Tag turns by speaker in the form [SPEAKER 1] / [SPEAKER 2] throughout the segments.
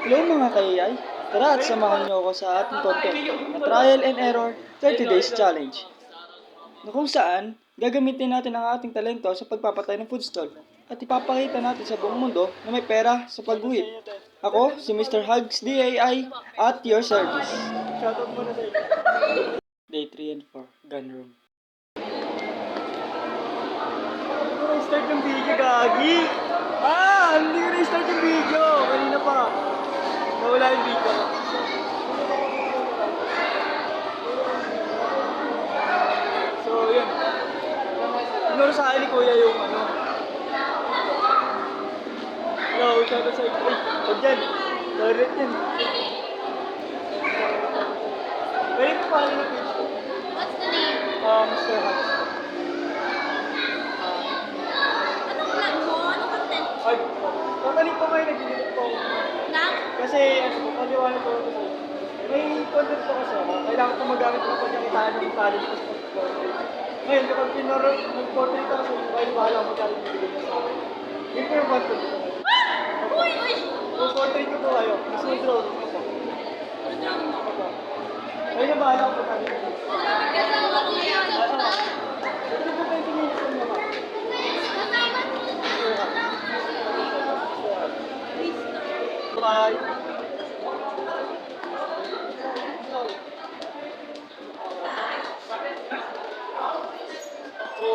[SPEAKER 1] Hello mga ka-AI! Tara at samahan niyo ako sa ating content na Trial and Error 30 Days Challenge na kung saan gagamitin natin ang ating talento sa pagpapatay ng food stall at ipapakita natin sa buong mundo na may pera sa pagguhit. Ako, si Mr. Hugs DAI at your service. Shoutout muna sa inyo. Day 3 and 4, gun room. Hindi ko na-start yung video, gagi! Hindi ko na-start yung video! Kanina pa. Nawala yung video. So, yun. Tinuro sa akin ni Kuya yung ano. Yo, shoutout sa inyo. Huwag dyan. Toilet yan. Pwede ko pa yung page ko.
[SPEAKER 2] What's the name?
[SPEAKER 1] Mr. Hugs.
[SPEAKER 2] Anong vlog mo? Anong content?
[SPEAKER 1] Ay, totally po kayo nag-delete po ako.
[SPEAKER 2] Nang?
[SPEAKER 1] Kasi, ano, paliwanag ko kasi, may content po kasi ako. Kailangan ko magamit ng pagkakitaan ng talent ko sa portrait. Ngayon, kapag nag-portrait ako sa iyo, kayo bahala mo talent ko sa akin. Yun po yung content ko.
[SPEAKER 2] Uy! Uy!
[SPEAKER 1] Kung portrait ko po kayo, mas may drawing ko po. Kayo na bahala ko talent ko.
[SPEAKER 2] Kasama ko yan.
[SPEAKER 1] Ito po 20 minutes lang naman. Bye! So,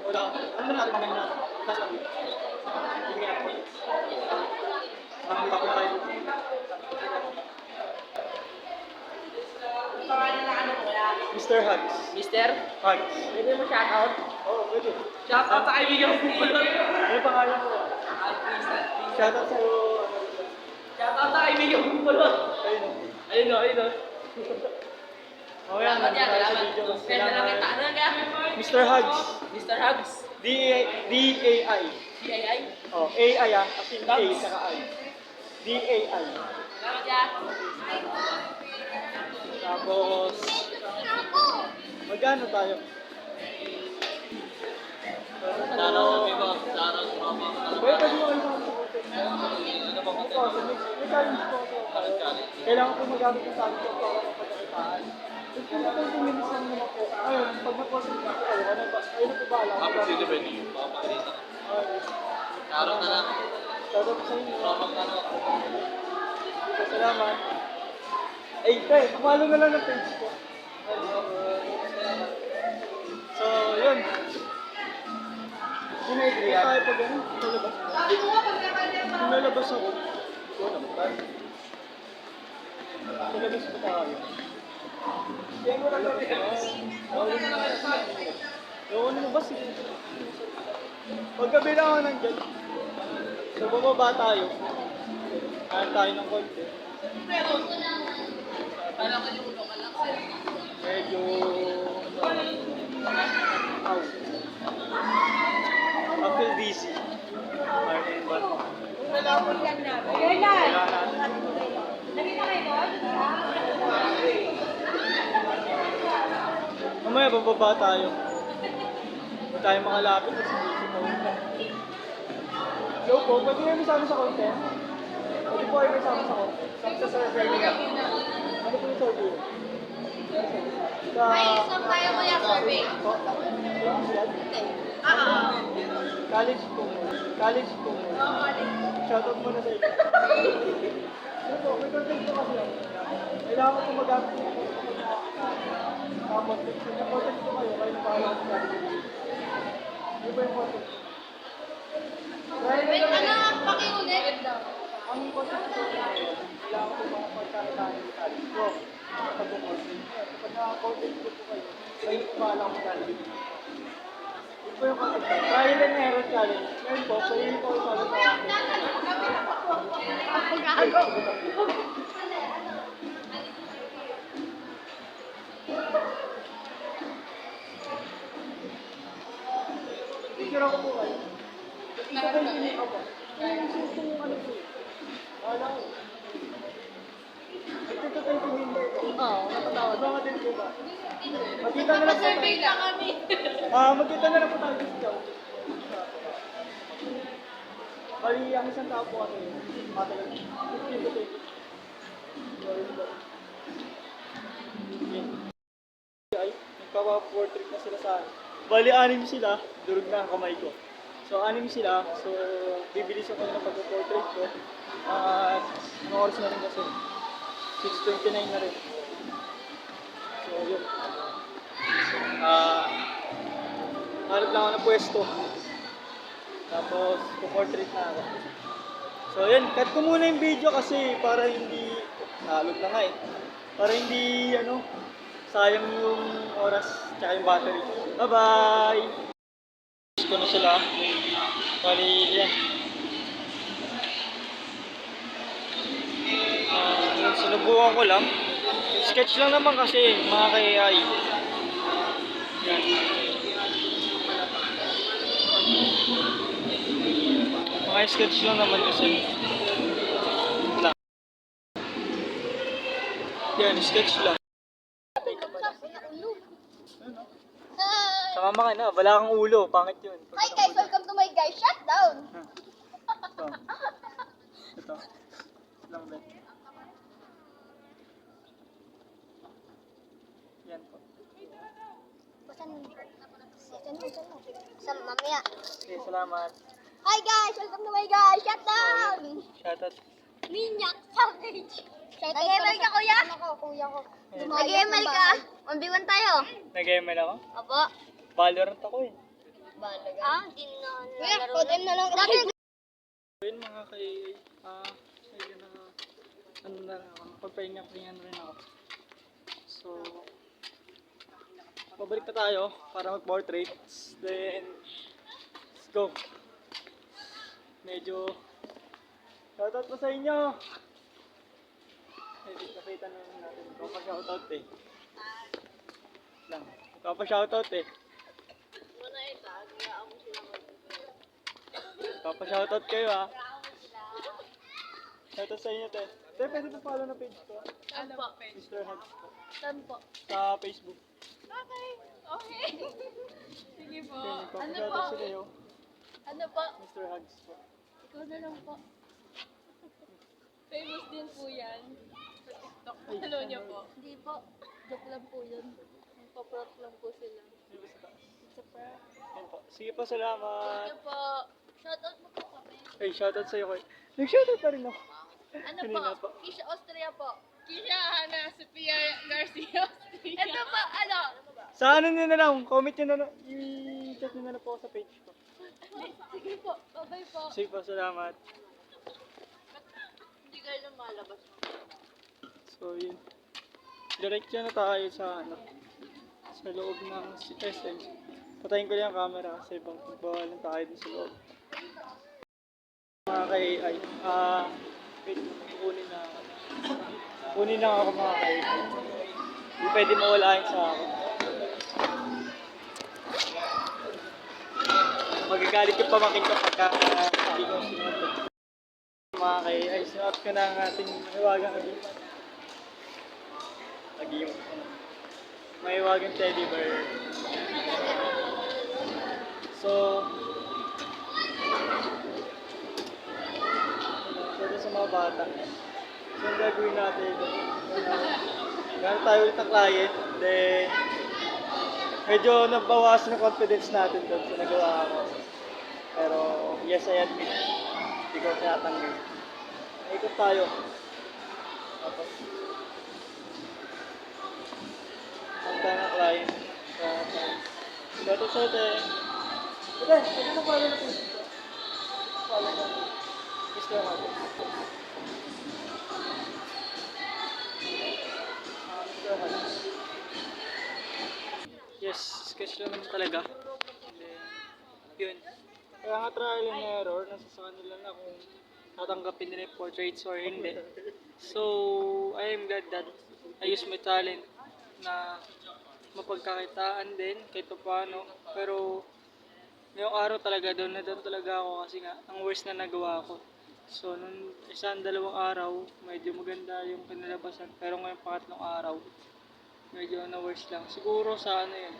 [SPEAKER 1] wala. Ano na natin na? Nasa mo. Hindi ako. Nakita ko tayo. Mr. Hugs.
[SPEAKER 3] Mister,
[SPEAKER 1] Hugs.
[SPEAKER 3] pwede mo shoutout?
[SPEAKER 1] Oo, pwede.
[SPEAKER 3] Shoutout sa kaibigan ko kulot.
[SPEAKER 1] Ano pangalan ko? Shoutout sa'yo.
[SPEAKER 3] Shoutout sa kaibigan ko kulot.
[SPEAKER 1] Ayun o.
[SPEAKER 3] Ayun o, ayun o.
[SPEAKER 1] Oh, yan.
[SPEAKER 3] Salamat yan,
[SPEAKER 1] Nandito tayo sa
[SPEAKER 3] salamat.
[SPEAKER 1] video.
[SPEAKER 3] Pwede lang kita. Ano ka?
[SPEAKER 1] Mr. Hugs.
[SPEAKER 3] Mr. Hugs.
[SPEAKER 1] D-A-I.
[SPEAKER 3] CII.
[SPEAKER 1] Oh, A-I as in A, saka I. D-A-I.
[SPEAKER 3] Salamat yan.
[SPEAKER 1] Tapos, magkano tayo?
[SPEAKER 3] Shoutout kami ba? Shoutout sa mga
[SPEAKER 1] Pwede pa din ako yung mga may challenge po ako. Kailangan ko magamit yung talent ko para mapagkakitaan. Kung kung ito yung minutes lang naman po. Ayun, pag na-post ko kayo, kayo na po bahala.
[SPEAKER 3] Ako dito ba niyo? Papakita. Shoutout na lang.
[SPEAKER 1] Shoutout sa inyo.
[SPEAKER 3] Salamat na lang.
[SPEAKER 1] Salamat. Ay, tayo, pumalo na lang ng page ko. So, yun. Hindi tayo pag ano, lalabas. Kung lalabas ako, wala naman tayo. Lalabas pa tayo. Kaya mo lang natin. Yung ano ba si? Paggabi lang ako nandyan. So, bumaba tayo. Kain tayo ng konti. Medyo I feel dizzy. Ayun ba? Mamaya bababa tayo. Hindi tayo makalapit kasi busy pa. Yo po, pwede kayo masama sa content? Pwede po kayo masama sa content? Sa survey nila. Ano po yung survey?
[SPEAKER 2] May isang tayo mo yung survey.
[SPEAKER 1] College po. College po. Shoutout muna sa inyo. Ito, may content po kasi ako. Kailangan ko magamit yung content. Yung content ko kayo, kayo bahala ko sa Ano ba yung content?
[SPEAKER 2] Wait, ano? Pakiulit.
[SPEAKER 1] Ang content ko kailangan ko mga pagkakitaan ng college ko. Kapag naka-content ko po kayo, kayo bahala ko sa Ito po yung content. Trial and error challenge. Ngayon po, pwede po ako sabi sa akin. Picture ako po kayo. Ito po yung pinig ako. Yung gusto yung ano po. Wala ko. Ito po yung pinig ko. Oo, napatawad. Mga din po ba? Magkita na lang po tayo.
[SPEAKER 2] Survey lang kami.
[SPEAKER 1] Magkita na lang po tayo dito. Bali, ang isang tao po kasi, matagal, 15 to 20. magpapaportrait na sila sa akin. Bali, 6 sila, durog na ang kamay ko. So, 6 sila, so bibilis ako ng pagpaportrait ko. At anong oras na rin kasi? 6:29 na rin. So, yun. Hanap lang ako ng pwesto. Tapos, puportrait na ako. So, yun. Cut ko muna yung video kasi para hindi... Nalog na nga eh. Para hindi, sayang yung oras tsaka yung battery. Bye-bye! Gusto ko na sila. Bali, yan. Sinubukan ko lang. Sketch lang naman kasi, mga ka-AI. Yan. Mga sketch lang naman kasi. Lang. Yan, sketch lang. Saka ka na, wala kang ulo, pangit yun.
[SPEAKER 2] Hi guys, welcome to my guys shutdown.
[SPEAKER 1] Ito. Ito. Lang din. Yan po.
[SPEAKER 2] Sa mamaya.
[SPEAKER 1] Okay, salamat.
[SPEAKER 2] Hi guys, welcome to my guys shutdown.
[SPEAKER 1] Shoutout.
[SPEAKER 2] Minyak Savage. Nag-ML ka kuya? Kuya ko. Nag-ML ka? 1v1 tayo.
[SPEAKER 1] Nag-ML ako?
[SPEAKER 2] Apo.
[SPEAKER 1] Valorant ako eh.
[SPEAKER 2] Balaga. Di na nalaro. Kuya, na lang.
[SPEAKER 1] Yun mga kay... medyo na... Ano na lang ako. Pagpahinga-pahingan rin ako. So... Pabalik na tayo para mag-portraits. Then... Let's go. Medyo... Shoutout po sa inyo! Medyo nakita na natin. Kapag-shoutout eh. Lang. Kapag-shoutout eh. Papa-shoutout kayo ha. Shoutout sa inyo te. Te, pwede pa follow na page ko.
[SPEAKER 2] Ano po, page?
[SPEAKER 1] Mr. Hugs po.
[SPEAKER 2] Saan po?
[SPEAKER 1] Sa Facebook.
[SPEAKER 2] Okay. Okay. Sige po.
[SPEAKER 1] Okay,
[SPEAKER 2] Ano
[SPEAKER 1] shoutout
[SPEAKER 2] po?
[SPEAKER 1] sa kayo.
[SPEAKER 2] Ano po?
[SPEAKER 1] Mr. Hugs po.
[SPEAKER 2] Ikaw na lang po. Famous din po yan. Sa TikTok. Follow niyo po. Hindi po. Joke lang po yun. Nagpa-prank lang po sila.
[SPEAKER 1] Sino ba sa taas?
[SPEAKER 2] It's a prank.
[SPEAKER 1] Yan po. Sige po, salamat.
[SPEAKER 2] Ano po? Shoutout mo po kami.
[SPEAKER 1] Ay, shoutout sa'yo ko. Nag-shoutout pa rin ako.
[SPEAKER 2] Ano
[SPEAKER 1] Kanina
[SPEAKER 2] po?
[SPEAKER 1] po.
[SPEAKER 2] Kisha Austria po.
[SPEAKER 4] Kisha Hana Sophia Garcia.
[SPEAKER 2] Ito po, ano?
[SPEAKER 1] Sa ano nyo na lang, comment nyo na lang. I-chat nyo na lang po ako sa page ko.
[SPEAKER 2] Sige po. Bye-bye po.
[SPEAKER 1] Sige po, salamat.
[SPEAKER 2] Hindi kayo lumalabas.
[SPEAKER 1] So, yun. Diretso na tayo sa sa loob ng SM. Patayin ko lang yung camera kasi bawal lang tayo dun sa loob. Mga ka-AI, wait, kunin lang ako mga ka-AI. Hindi pwede mawalain sa akin. Magagalit yung pamangkin ko pagka hindi ko sinunod. Mga ka-AI, sinuot ko na ang ating mahiwagang agimat. Agimat ko na. Mahiwagang teddy bear. So, sa mga bata. So, ang gagawin natin, gano'n tayo ulit ng client, then, medyo nabawasan ng confidence natin doon sa nagawa ko. Pero, yes, I admit, hindi ko tinatanggal. Naikot tayo. Tapos, ang tayo ng client. Dito sa ito eh. Ito, ito na pala na po. Pala na. Mr. Hago. Mr. Hago. Yes, sketch lang naman talaga. And then, yun. Kaya nga trial and error, nasa sa kanila na kung tatanggapin nila yung portraits or hindi. So, I am glad that I use my talent na mapagkakitaan din kahit pa paano. Pero, ngayong araw talaga doon talaga ako kasi nga, ang worst na nagawa ko. So, nung dalawang araw, medyo maganda yung pinalabasan. Pero ngayong pangatlong araw, medyo na-worst lang. Siguro sa yun,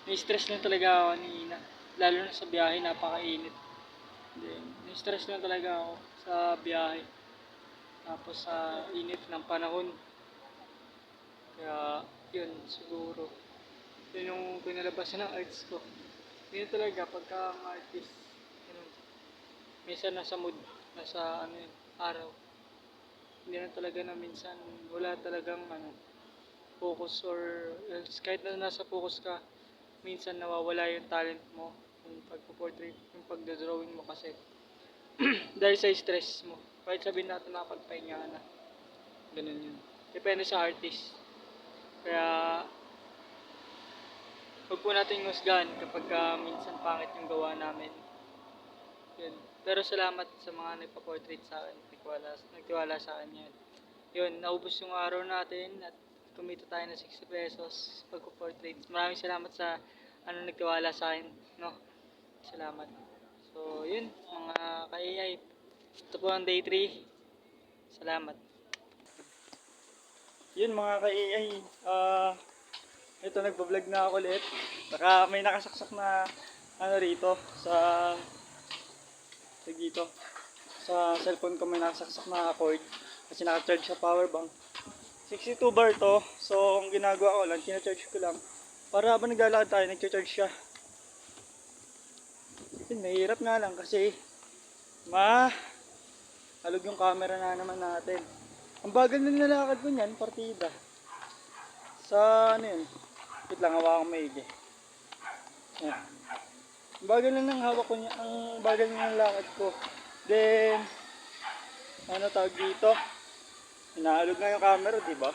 [SPEAKER 1] ni-stress lang talaga ako ni Ina. Lalo na sa biyahe, napakainit. Then, ni-stress lang talaga ako sa biyahe. Tapos sa init ng panahon. Kaya, yun, siguro. Yun yung pinalabas ng arts ko. Yun talaga, pagka ang artist, yun, minsan nasa mood, nasa ano yun, araw. Hindi na talaga na minsan, wala talagang focus or else, kahit na nasa focus ka, minsan nawawala yung talent mo, yung pagpo-portrait, yung pagdodrawing mo kasi. Dahil sa stress mo. Kahit sabihin natin nakapagpahinga ka na. Ganun yun. Depende sa artist. Kaya, huwag po natin husgahan kapag minsan pangit yung gawa namin. Yun. Pero salamat sa mga nagpa-portrait sa akin. Nagtiwala sa akin yun. Yun, naubos yung araw natin at kumita tayo ng 60 pesos pagpo-portrait. Maraming salamat sa nagtiwala sa akin. No? Salamat. So, yun, mga ka-AI. Ito po ang day 3. Salamat. Yun, mga ka-AI. Ito, nagpa-vlog na ako ulit. May nakasaksak na rito sa dito. Sa cellphone ko may nakasaksak na cord kasi naka-charge sa power bank. 62 bar to. So, ang ginagawa ko lang, kina-charge ko lang. Para habang naglalakad tayo, nag-charge siya. Mahirap nga lang kasi halog yung camera na naman natin. Ang bagal na nilalakad ko niyan, partida. Sa yun. Wait lang, hawakan ko maigi. Yan. Ang bagal na ng hawak ko niya, ang bagal na ng lakad ko. Then, tawag dito? Hinaalog na yung camera, di ba?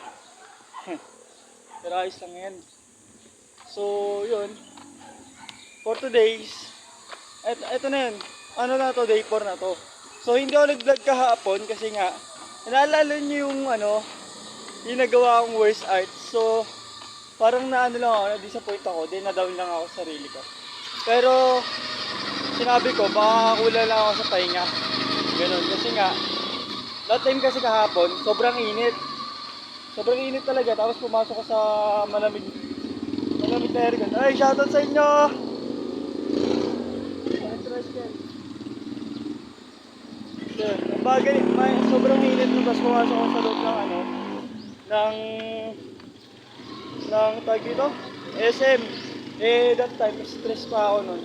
[SPEAKER 1] Pero ayos lang yan. So, yun. For today's, eto na yun. Na to, day 4 na to. So, hindi ako nag-vlog kahapon kasi nga, naalala niyo yung yung nagawa akong worst art. So, parang lang ako, na-disappoint ako, then na-down lang ako sa sarili ko. Pero, sinabi ko, baka kulang lang ako sa pahinga. Ganun, kasi nga, that time kasi kahapon, sobrang init. Sobrang init talaga, tapos pumasok ko sa malamig na aircon. Ay, shoutout sa inyo! Bagay, sobrang init nung tapos pumasok ko sa loob ng tag dito, SM. That time, stress pa ako nun.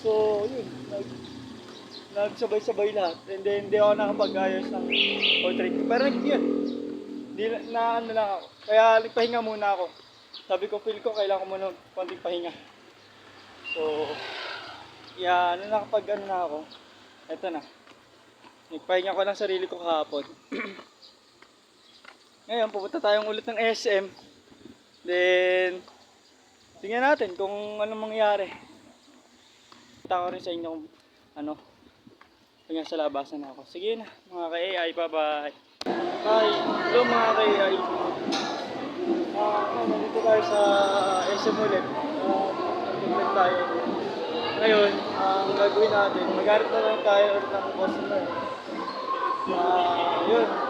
[SPEAKER 1] So, yun, nagsabay-sabay lahat. And then, hindi ako nakapag-ayos ng portrait. Pero yun, lang ako. Kaya nagpahinga muna ako. Sabi ko, feel ko, kailangan ko muna konting pahinga. So, nakapag na ako. Eto na. Nagpahinga ko lang sarili ko kahapon. Ngayon, pupunta tayong ulit ng SM. Then, tingnan natin kung anong mangyayari. Kita ko rin sa inyo kung tingnan sa labasan ako. Sige na, mga ka-AI, bye-bye. Hi, hello mga ka-AI. Nandito tayo sa SM ulit. Nandito tayo. Ngayon, ang gagawin natin, mag-arap na lang tayo ulit ng customer. Yun.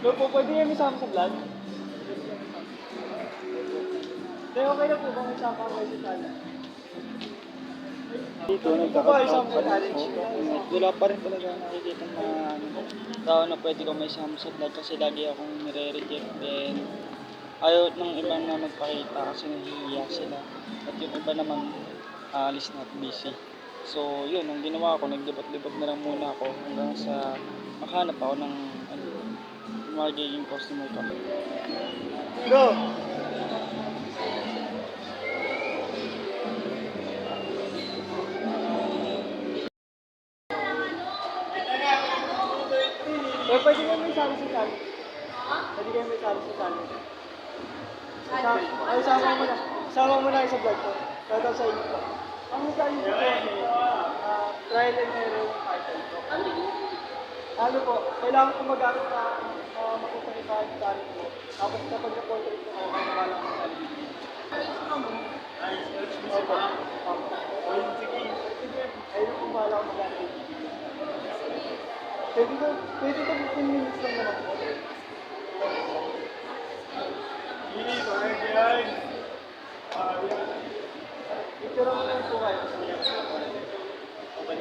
[SPEAKER 1] So, pwede yung isama sa vlog? Hindi, okay na po bang isama ko sa challenge? Dito, nagkakaroon pa rin. Wala pa rin talaga nakikita na tao na pwede ko may isama sa vlog kasi lagi akong nire-reject. Then, ayaw ng iba na magpakita kasi nahihiya sila. At yung iba naman, alis na at busy. So, yun, ang ginawa ko, nagdibot-dibot na lang muna ako hanggang sa makahanap ako ng magiging customer ko. Go! So, pwede kayo may sali sa challenge? Pwede kayo may sali sa challenge? Sama mo na sa vlog ko. Shoutout sa inyo po. Ang challenge ko trial and error yung title ko. Ano po, kailangan ko mag-aral na makukulitan yung talent mo. Tapos kapag na-portrait ko, kaya wala akong talent. Opo. Sige. Ayun po, bahala akong mag-aral. Pwede ka 15 minutes lang naman po. Hindi, correct yan. Picture mo lang po kayo. Okay.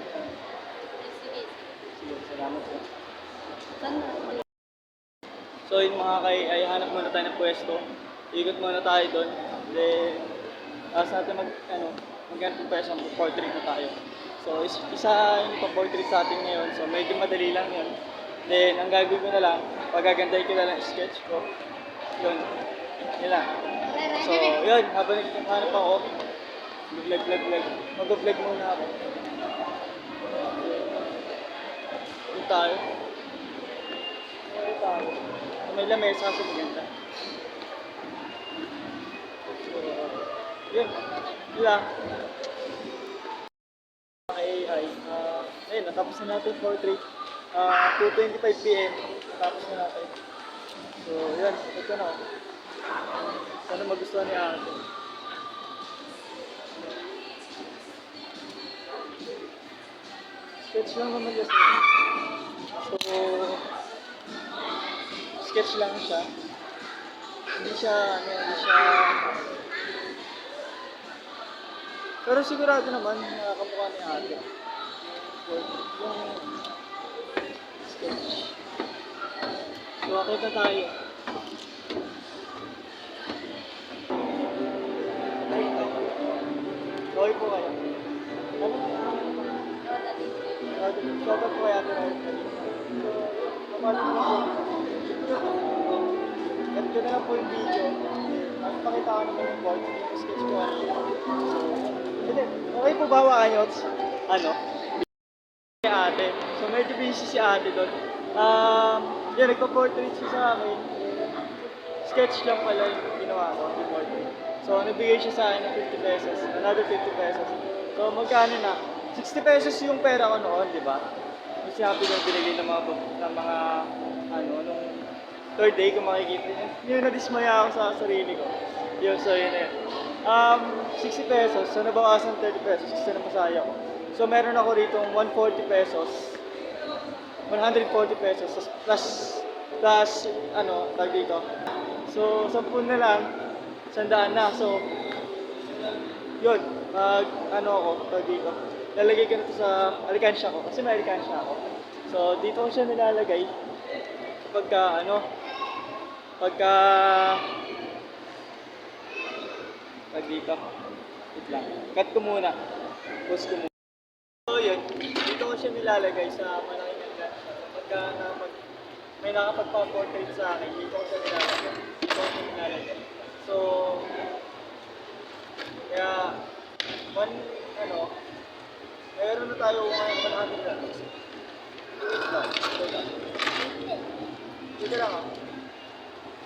[SPEAKER 1] Sige, salamat po. So yun mga kay, ay hanap muna tayo ng pwesto. Ikot muna tayo doon. Then, natin mag-ganap ng pwesto, mag-portrait na tayo. So isa yung pa-portrait sa atin ngayon. So medyo madali lang yun. Then, ang gagawin ko na lang, pagagandahin ko na lang yung sketch ko. Yun. Yun lang. So, yun. Habang nagkakanap ako, mag-vlog. Mag-vlog muna ako. Yun tayo. Yun tayo. May lamesa kasi maganda. So, yun. Yun lang. AI. Ayun, natapos na natin portrait. 2:25 PM. Natapos na natin. So, yun. Ito na. Sana magustuhan ni Ate. Sketch lang naman kasi. So, sketch lang siya. Hindi siya. Pero sigurado naman, nakakamukha ni Ate. Yung sketch. So, akit na tayo. Okay po kayo. Ano? Shoutout po kaya ito. So, kapag po. Cut ko na lang po yung video. Tapos pakita ko naman yung board. Yung sketch ko kanina. So, okay po ba hawakan nyo? Ano? Si Ate. So, medyo busy si Ate doon. Yan, nagpa-portrait siya sa akin. Sketch lang pala yung ginawa ko, yung portrait. So, nabigay siya sa akin ng 50 pesos. Another 50 pesos. So, magkano na? 60 pesos yung pera ko noon, di ba? Mas happy na binigay ng nung third day ko makikita. Yun, nadismaya ako sa sarili ko. Yun, so yun eh. 60 pesos, so nabawasan 30 pesos kasi namasaya ko. So, meron ako rito 140 pesos. 140 pesos plus tag dito. So, 10 na lang, 100 na. So, yun, tag dito. Lalagay ko na ito sa alikansya ko, kasi may alikansya ako. So, dito ko siya nilalagay pagka tag dito. Wait lang. Cut ko muna. Pause ko muna. So, yun, dito ko siya nilalagay sa malaking alikansya. Pagka may nakapagpa-portrait sa akin, dito ko siya nilalagay. So, kaya, meron na tayo ngayon 100 lang. Wait lang. Dito lang ah.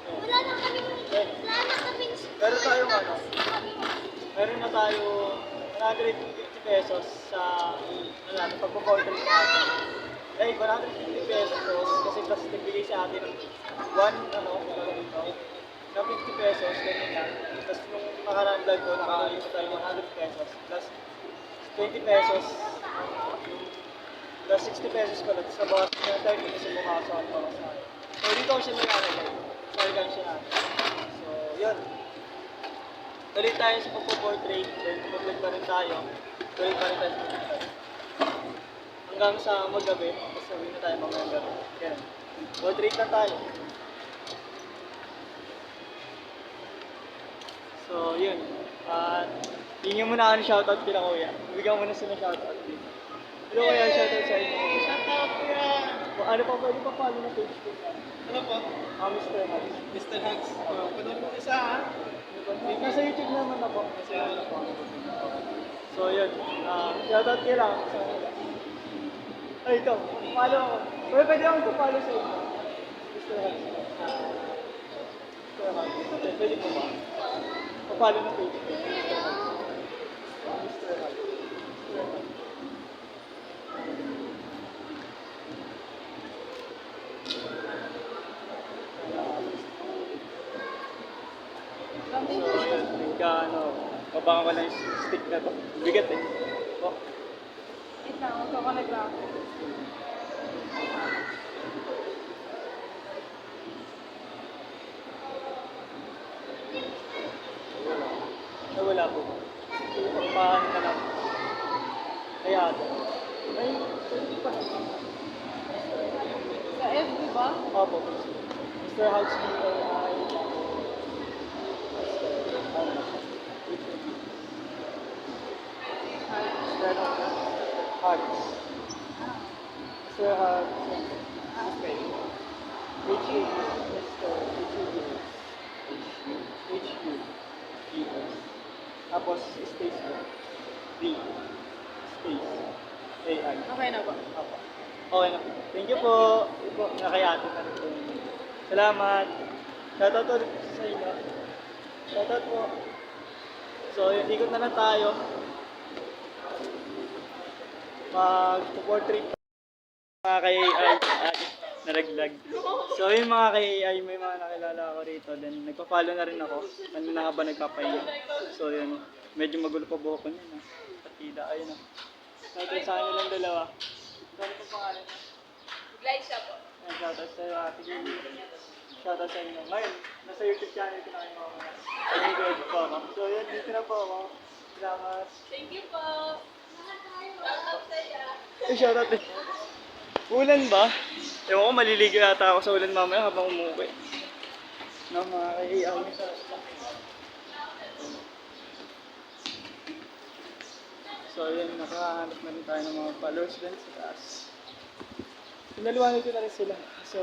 [SPEAKER 2] Wala na kami.
[SPEAKER 1] Meron na tayo 150 pesos sa pagpo-portrait sa atin. 150 pesos kasi plus nagbigay sa atin ng 50 pesos, ganyan lang. Tapos nung nakaraan vlog ko, nakakalimutan tayo 100 pesos plus 20 pesos plus 60 pesos pala. Tapos nabawas ko na 30 kasi bumakasaan para sa akin. So dito ko siya nilalagay. So alikansya siya natin. So yun. Tuloy tayo sa pagpo-portrait. Then mag-vlog pa rin tayo. Tuloy pa rin tayo sa pagpo-portrait. Hanggang sa magabi. Tapos sabihin na tayo mamayang gabi. Yan. Portrait lang tayo. So yun. Hingin mo na ako ng shoutout kila kuya. Bigyan mo na sila shoutout. Hello kuya, shoutout sa inyo.
[SPEAKER 3] Shoutout kuya!
[SPEAKER 1] Ano pa pwede pa follow na page ko?
[SPEAKER 3] Ano po?
[SPEAKER 1] Mr. Hugs.
[SPEAKER 3] Mr. Hugs. Panood mo isa ha?
[SPEAKER 1] Nasa YouTube naman ako. So yun, shoutout kayo lang sa kanila. Ay ito, follow ako. Pwede akong follow sa inyo. Mr. Hugs. Mr. Hugs. Okay, pwede po ba? Follow na page ko. Mr. Hugs. Mr. Hugs. Kabangan ko lang yung stick na to. Bigat eh. Oh.
[SPEAKER 2] Wait lang, magkakalag lang.
[SPEAKER 1] Wala po. Paano na lang. Kaya ito. Ay, pwede pa.
[SPEAKER 2] Sa FB ba?
[SPEAKER 1] Opo. Mr. House D.A.I. Hearts. Mr. Hearts. Okay. H-A. Mr. H-U-H-U-H-U-G-S. Tapos space mo. D. Space. A-I.
[SPEAKER 2] Okay na ba?
[SPEAKER 1] Opo. Okay na po. Thank you po. Ito po. Nakayati na rin po. Salamat. Shoutout ulit sa inyo. Shoutout po. So, yun, ikot na lang tayo. Mag-portrait mga kay AI. Naraglag. So, yun mga kay AI, may mga nakilala ako rito. Then, nagpa-follow na rin ako. Ano na habang nagpapahinga. So, yun. Medyo magulo pa buhok ko niya. Patida. Ayun na. Shoutout sa kanilang dalawa. Ano po pangalan niya?
[SPEAKER 4] Glide siya po.
[SPEAKER 1] Ayan, shoutout sa Ate Gigi. Shoutout sa inyo. Ngayon, nasa YouTube channel ko na kayo mga mga. Ay, good po ako. So, yun, dito na po ako. Salamat.
[SPEAKER 4] Thank you po. Shout out sa'yo.
[SPEAKER 1] Eh, shoutout din. Ulan ba? Ewan ko, maliligo yata ako sa ulan mamaya habang umuwi. No, mga kaiiyaw niya sa So, yun, nakahanap na rin tayo ng mga followers din sa taas. Pinaliwanag ko na rin sila. So,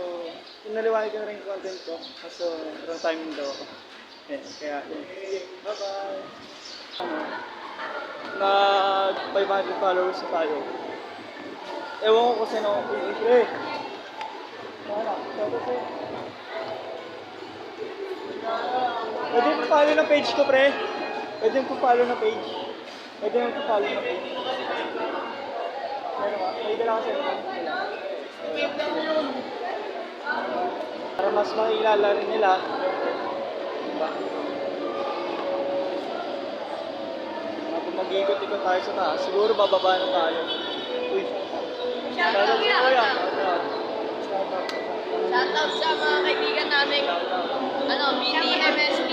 [SPEAKER 1] pinaliwanag ko na rin yung content ko. So, wrong timing daw ako. Kaya, yun. Bye-bye! Ano, nag 500 followers sa follow. Ewan ko kung sino ako. Eh! Wala, sabi ko. Pwede mo follow na page ko, pre. Pwede mo follow na page. Pwede mo follow na page. Meron ba? May dala ko sa'yo. Para mas makilala rin nila. Diba? Kung mag-ikot-ikot tayo sa taas, siguro bababa na tayo. Uy. Shoutout sa kuya.
[SPEAKER 4] Shoutout sa mga kaibigan namin. BTMSP.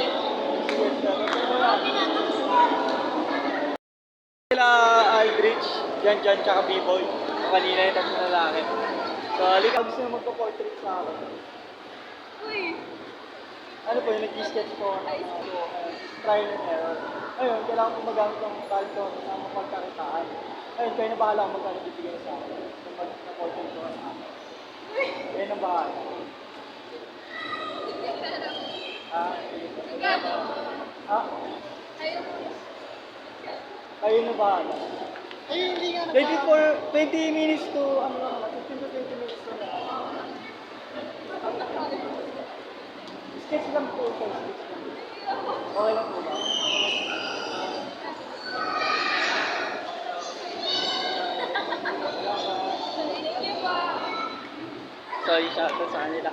[SPEAKER 1] Sila Aldrich, Jan, tsaka B-Boy. Kanina yung tatlo na lalaki. So, halika, gusto na magpa-portrait sa akin.
[SPEAKER 4] Uy!
[SPEAKER 1] Ano po yung nag-sketch ko ng trial and error. Ayun, kailangan ko magamit ng talent ko na mapagkakitaan. Ayun, kayo na bahala kung magkano bibigyan sa akin. Kung mag-portrait ko sa akin. Kayo na bahala. Kayo na bahala.
[SPEAKER 2] Ay, hindi nga
[SPEAKER 1] 20 minutes to, ano lang, 15 to 20 minutes to na. Sketch lang po, sketch lang. Okay lang po ba? Sorry, shoutout sa kanila.